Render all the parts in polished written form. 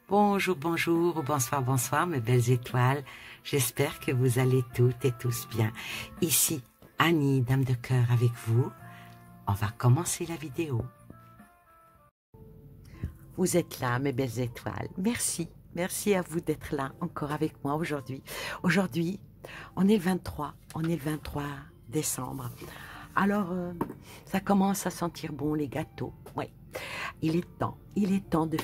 Bonjour, bonjour, ou bonsoir, bonsoir, mes belles étoiles. J'espère que vous allez toutes et tous bien. Ici, Annie, Dame de Cœur, avec vous. On va commencer la vidéo. Vous êtes là, mes belles étoiles. Merci, merci à vous d'être là encore avec moi aujourd'hui. Aujourd'hui, on est le 23 décembre. Alors, ça commence à sentir bon les gâteaux. Oui, il est temps de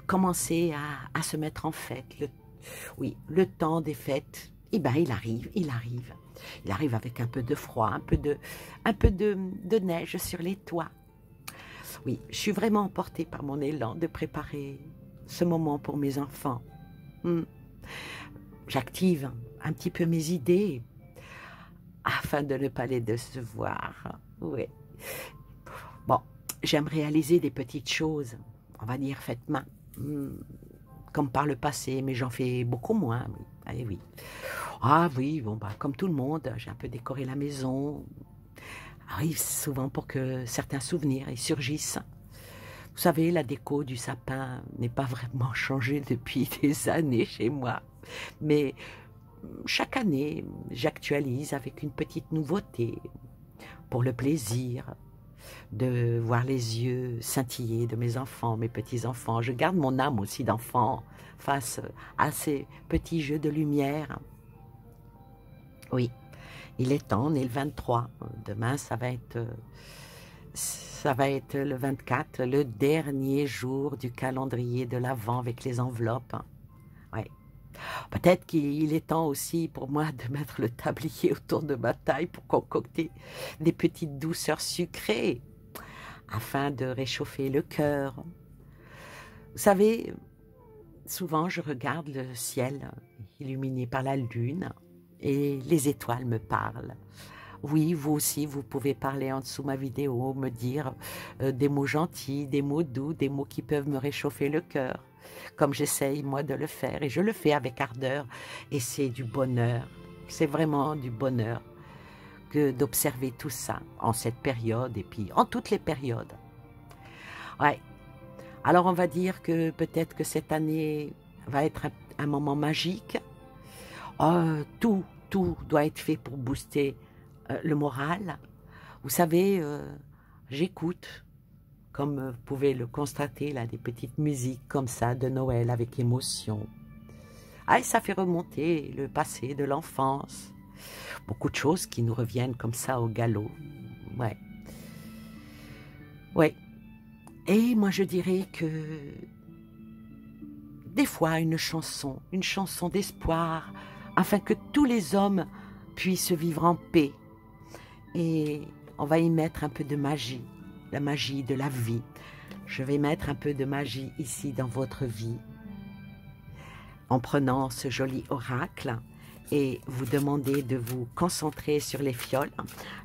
commencer à se mettre en fête. Oui, le temps des fêtes, eh ben, il arrive. Il arrive avec un peu de froid, un peu de neige sur les toits. Oui, je suis vraiment emportée par mon élan de préparer ce moment pour mes enfants. J'active un petit peu mes idées afin de ne pas les décevoir. Oui. Bon, j'aime réaliser des petites choses, on va dire faites main. Comme par le passé, mais j'en fais beaucoup moins. Oui. Allez, oui. Ah oui, bon, bah, comme tout le monde, j'ai un peu décoré la maison. Arrive souvent pour que certains souvenirs y surgissent. Vous savez, la déco du sapin n'est pas vraiment changée depuis des années chez moi. Mais chaque année, j'actualise avec une petite nouveauté pour le plaisir de voir les yeux scintiller de mes enfants, mes petits-enfants. Je garde mon âme aussi d'enfant face à ces petits jeux de lumière. Oui, il est temps, on est le 23. Demain, ça va être le 24, le dernier jour du calendrier de l'Avent avec les enveloppes. Oui. Peut-être qu'il est temps aussi pour moi de mettre le tablier autour de ma taille pour concocter des petites douceurs sucrées afin de réchauffer le cœur. Vous savez, souvent je regarde le ciel illuminé par la lune et les étoiles me parlent. Oui, vous aussi, vous pouvez parler en dessous de ma vidéo, me dire des mots gentils, des mots doux, des mots qui peuvent me réchauffer le cœur, comme j'essaye moi de le faire, et je le fais avec ardeur, et c'est du bonheur, c'est vraiment du bonheur que d'observer tout ça en cette période, et puis en toutes les périodes. Ouais. Alors on va dire que peut-être que cette année va être un moment magique. Tout doit être fait pour booster le moral. Vous savez, j'écoute, comme vous pouvez le constater, là, des petites musiques comme ça de Noël avec émotion. Ah, et ça fait remonter le passé de l'enfance. Beaucoup de choses qui nous reviennent comme ça au galop. Ouais. Ouais. Et moi je dirais que des fois une chanson d'espoir, afin que tous les hommes puissent vivre en paix. Et on va y mettre un peu de magie, la magie de la vie. Je vais mettre un peu de magie ici dans votre vie, en prenant ce joli oracle et vous demander de vous concentrer sur les fioles,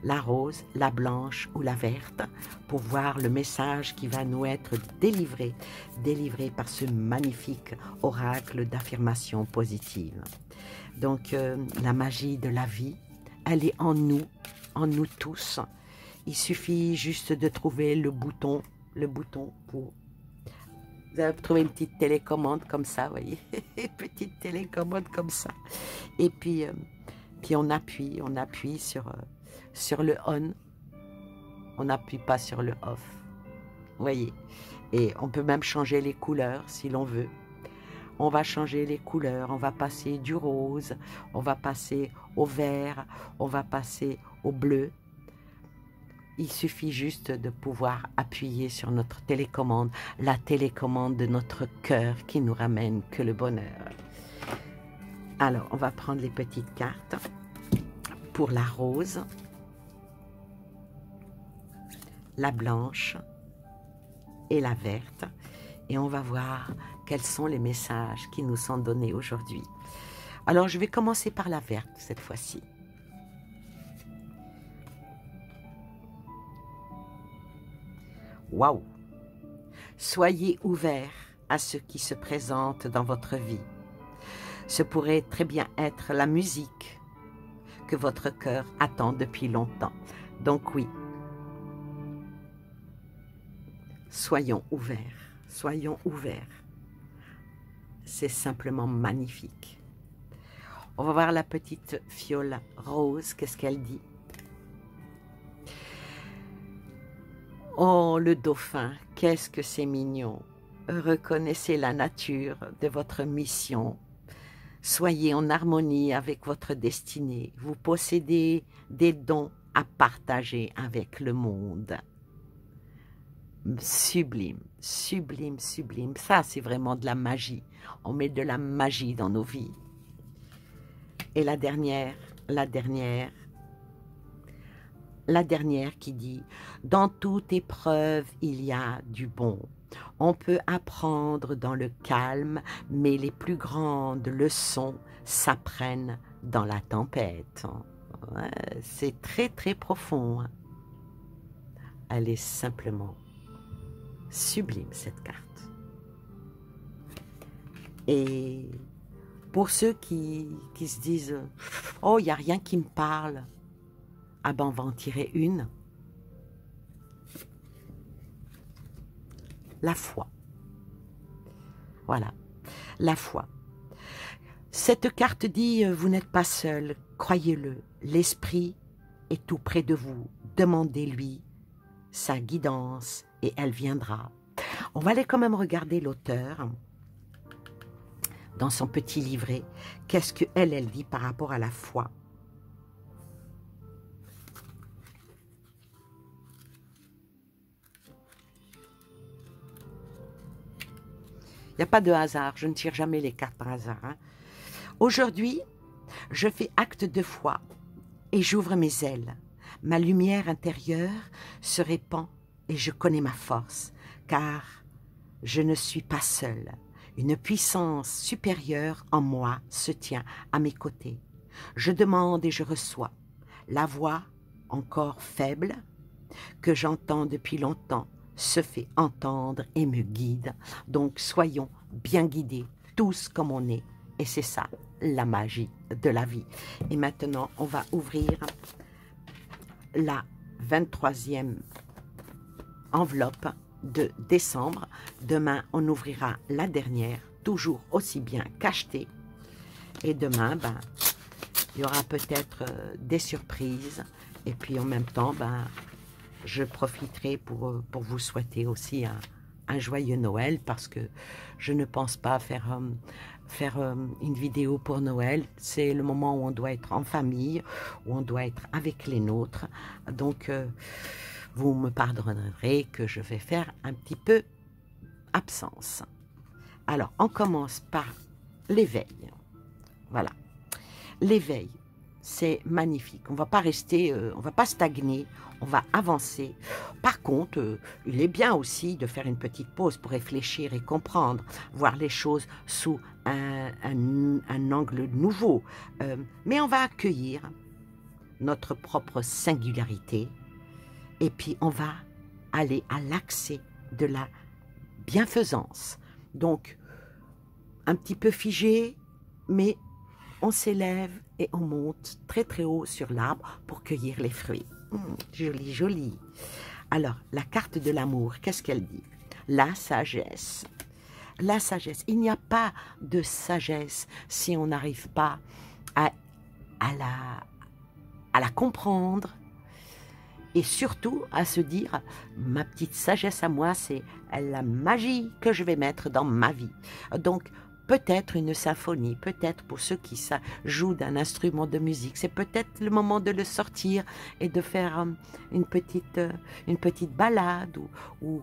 la rose, la blanche ou la verte, pour voir le message qui va nous être délivré par ce magnifique oracle d'affirmation positive. Donc la magie de la vie, elle est en nous tous. Il suffit juste de trouver le bouton pour... Vous allez trouver une petite télécommande comme ça, vous voyez, une petite télécommande comme ça. Et puis on appuie sur le on. On n'appuie pas sur le off. Vous voyez. Et on peut même changer les couleurs si l'on veut. On va changer les couleurs, on va passer du rose, on va passer au vert, on va passer au bleu. Il suffit juste de pouvoir appuyer sur notre télécommande, la télécommande de notre cœur qui nous ramène que le bonheur. Alors, on va prendre les petites cartes pour la rose, la blanche et la verte. Et on va voir quels sont les messages qui nous sont donnés aujourd'hui. Alors, je vais commencer par la verte cette fois-ci. Waouh! Soyez ouverts à ce qui se présente dans votre vie. Ce pourrait très bien être la musique que votre cœur attend depuis longtemps. Donc oui, soyons ouverts, soyons ouverts. c'est simplement magnifique. On va voir la petite fiole rose, qu'est-ce qu'elle dit? Oh, le dauphin, qu'est-ce que c'est mignon! Reconnaissez la nature de votre mission. Soyez en harmonie avec votre destinée. Vous possédez des dons à partager avec le monde. Sublime, sublime, sublime. Ça, c'est vraiment de la magie. On met de la magie dans nos vies. Et la dernière qui dit « Dans toute épreuve, il y a du bon. On peut apprendre dans le calme, mais les plus grandes leçons s'apprennent dans la tempête. » Ouais, c'est très, très profond. Hein. Elle est simplement sublime, cette carte. Et pour ceux qui se disent « Oh, il n'y a rien qui me parle », ah ben on va en tirer une. La foi. Voilà, la foi. Cette carte dit « Vous n'êtes pas seul, croyez-le, l'esprit est tout près de vous, demandez-lui sa guidance et elle viendra. » On va aller quand même regarder l'auteur dans son petit livret. Qu'est-ce qu'elle dit par rapport à la foi? Il n'y a pas de hasard, je ne tire jamais les cartes par hasard. Hein. Aujourd'hui, je fais acte de foi et j'ouvre mes ailes. Ma lumière intérieure se répand et je connais ma force, car je ne suis pas seule. Une puissance supérieure en moi se tient à mes côtés. Je demande et je reçois. La voix, encore faible, que j'entends depuis longtemps, se fait entendre et me guide. Donc soyons bien guidés, tous comme on est. Et c'est ça, la magie de la vie. Et maintenant, on va ouvrir la 23e enveloppe de décembre. Demain, on ouvrira la dernière, toujours aussi bien cachetée. Et demain, ben, il y aura peut-être des surprises. Et puis en même temps, ben, je profiterai pour vous souhaiter aussi un joyeux Noël, parce que je ne pense pas faire une vidéo pour Noël. C'est le moment où on doit être en famille, où on doit être avec les nôtres. Donc, vous me pardonnerez que je vais faire un petit peu absence. Alors, on commence par l'éveil. Voilà. L'éveil, c'est magnifique. On ne va pas rester, on ne va pas stagner, on va avancer. Par contre, il est bien aussi de faire une petite pause pour réfléchir et comprendre, voir les choses sous un angle nouveau. Mais on va accueillir notre propre singularité et puis on va aller à l'accès de la bienfaisance. Donc, un petit peu figé, mais on s'élève et on monte très très haut sur l'arbre pour cueillir les fruits. Joli, joli. Alors, la carte de l'amour, qu'est-ce qu'elle dit? La sagesse. La sagesse. Il n'y a pas de sagesse si on n'arrive pas à la comprendre et surtout à se dire, ma petite sagesse à moi, c'est la magie que je vais mettre dans ma vie. Donc, peut-être une symphonie, peut-être pour ceux qui jouent d'un instrument de musique, c'est peut-être le moment de le sortir et de faire une petite balade ou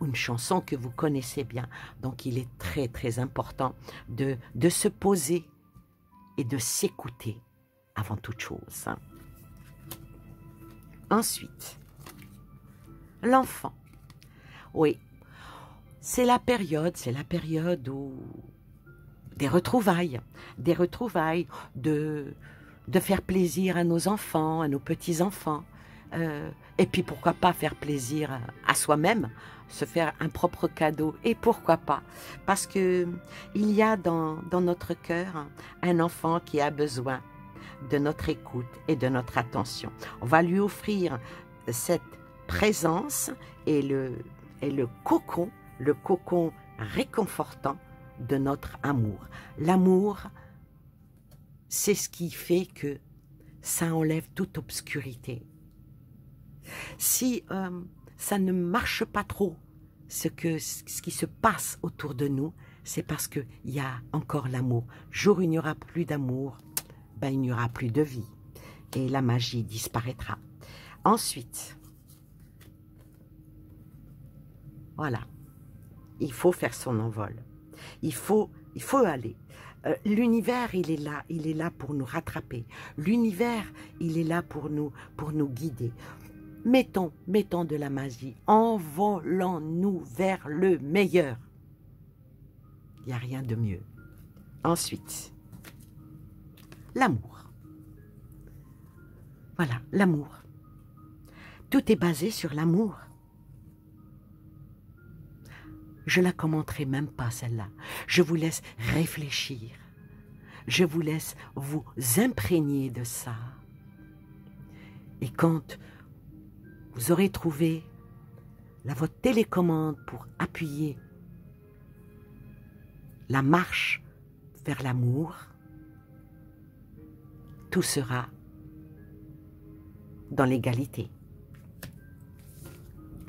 une chanson que vous connaissez bien. Donc il est très très important de se poser et de s'écouter avant toute chose. Ensuite, l'enfant. Oui, c'est la période où des retrouvailles, de faire plaisir à nos enfants, à nos petits-enfants, et puis pourquoi pas faire plaisir à soi-même, se faire un propre cadeau, et pourquoi pas, parce que il y a dans notre cœur un enfant qui a besoin de notre écoute et de notre attention. On va lui offrir cette présence et le cocon réconfortant de notre amour. L'amour, c'est ce qui fait que ça enlève toute obscurité. Si ça ne marche pas trop, ce qui se passe autour de nous, c'est parce qu'il y a encore l'amour. Jour où il n'y aura plus d'amour, ben, il n'y aura plus de vie. Et la magie disparaîtra. Ensuite, voilà, il faut faire son envol. Il faut aller. L'univers, il est là pour nous rattraper. L'univers, il est là pour nous guider. Mettons de la magie, envolons-nous vers le meilleur. Il n'y a rien de mieux. Ensuite, l'amour. Voilà, l'amour. Tout est basé sur l'amour. Je la commenterai même pas, celle-là. Je vous laisse réfléchir. Je vous laisse vous imprégner de ça. Et quand vous aurez trouvé votre télécommande pour appuyer la marche vers l'amour, tout sera dans l'égalité.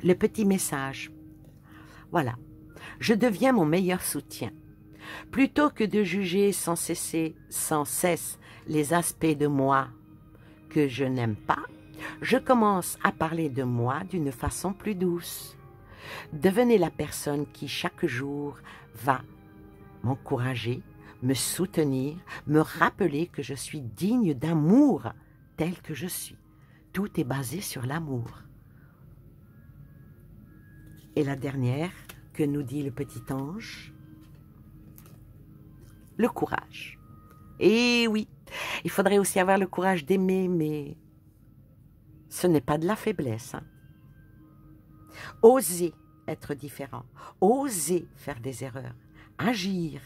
Le petit message. Voilà. Je deviens mon meilleur soutien. Plutôt que de juger sans cesse les aspects de moi que je n'aime pas, je commence à parler de moi d'une façon plus douce. Devenez la personne qui chaque jour va m'encourager, me soutenir, me rappeler que je suis digne d'amour tel que je suis. Tout est basé sur l'amour. Et la dernière, que nous dit le petit ange, le courage. Et oui, il faudrait aussi avoir le courage d'aimer, mais ce n'est pas de la faiblesse. Hein. Oser être différent, oser faire des erreurs, agir,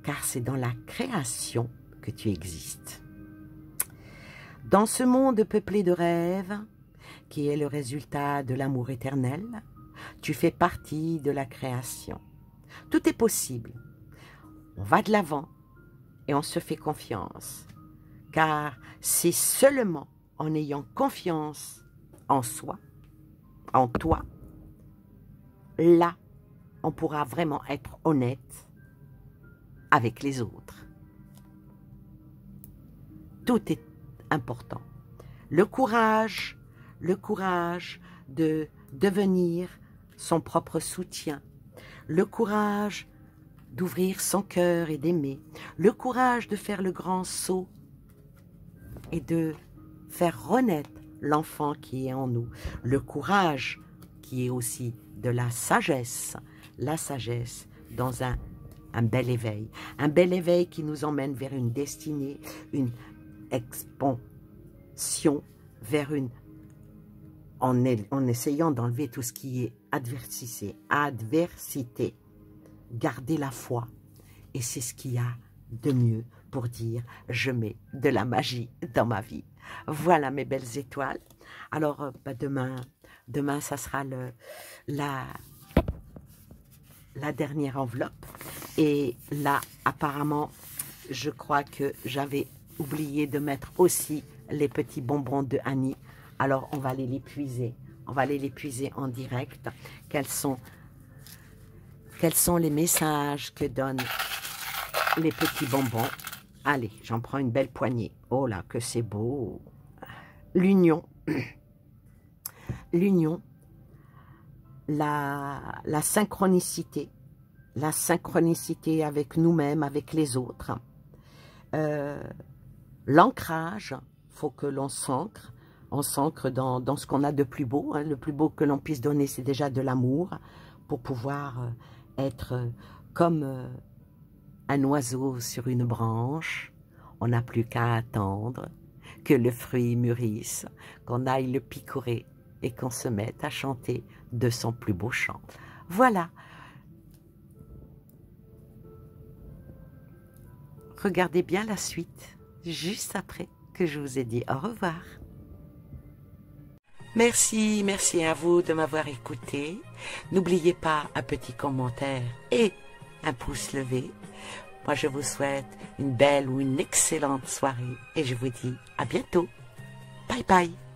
car c'est dans la création que tu existes. Dans ce monde peuplé de rêves, qui est le résultat de l'amour éternel, tu fais partie de la création. Tout est possible. On va de l'avant et on se fait confiance. Car c'est seulement en ayant confiance en soi, en toi, là, on pourra vraiment être honnête avec les autres. Tout est important. Le courage de devenir son propre soutien, le courage d'ouvrir son cœur et d'aimer, le courage de faire le grand saut et de faire renaître l'enfant qui est en nous, le courage qui est aussi de la sagesse dans un bel éveil qui nous emmène vers une destinée, une expansion, vers une en essayant d'enlever tout ce qui est adversité. Gardez la foi. Et c'est ce qu'il y a de mieux pour dire « je mets de la magie dans ma vie ». Voilà mes belles étoiles. Alors demain ça sera la dernière enveloppe. Et là, apparemment, je crois que j'avais oublié de mettre aussi les petits bonbons de Annie. Alors, on va aller les puiser. On va aller les puiser en direct. Quels sont les messages que donnent les petits bonbons? Allez, j'en prends une belle poignée. Oh là, que c'est beau. L'union. L'union. La synchronicité. La synchronicité avec nous-mêmes, avec les autres. L'ancrage. Il faut que l'on s'ancre. On s'ancre dans ce qu'on a de plus beau. Hein. Le plus beau que l'on puisse donner, c'est déjà de l'amour, pour pouvoir être comme un oiseau sur une branche. On n'a plus qu'à attendre que le fruit mûrisse, qu'on aille le picorer et qu'on se mette à chanter de son plus beau chant. Voilà. Regardez bien la suite, juste après que je vous ai dit au revoir. Merci à vous de m'avoir écouté. N'oubliez pas un petit commentaire et un pouce levé. Moi, je vous souhaite une belle ou une excellente soirée et je vous dis à bientôt. Bye bye.